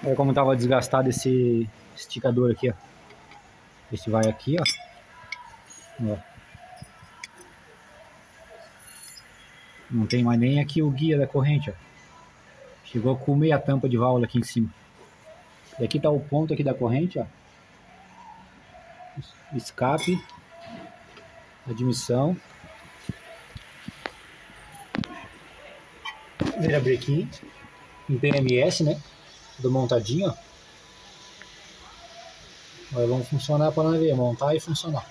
Olha como tava desgastado esse esticador aqui, ó. Esse vai aqui, ó. Não tem mais nem aqui o guia da corrente, ó. Chegou a comer a tampa de válvula aqui em cima. E aqui tá o ponto aqui da corrente, ó. Escape, admissão, virabrequim, em PMS, né? Tudo montadinho, ó. Agora vamos funcionar para nós ver, montar e funcionar.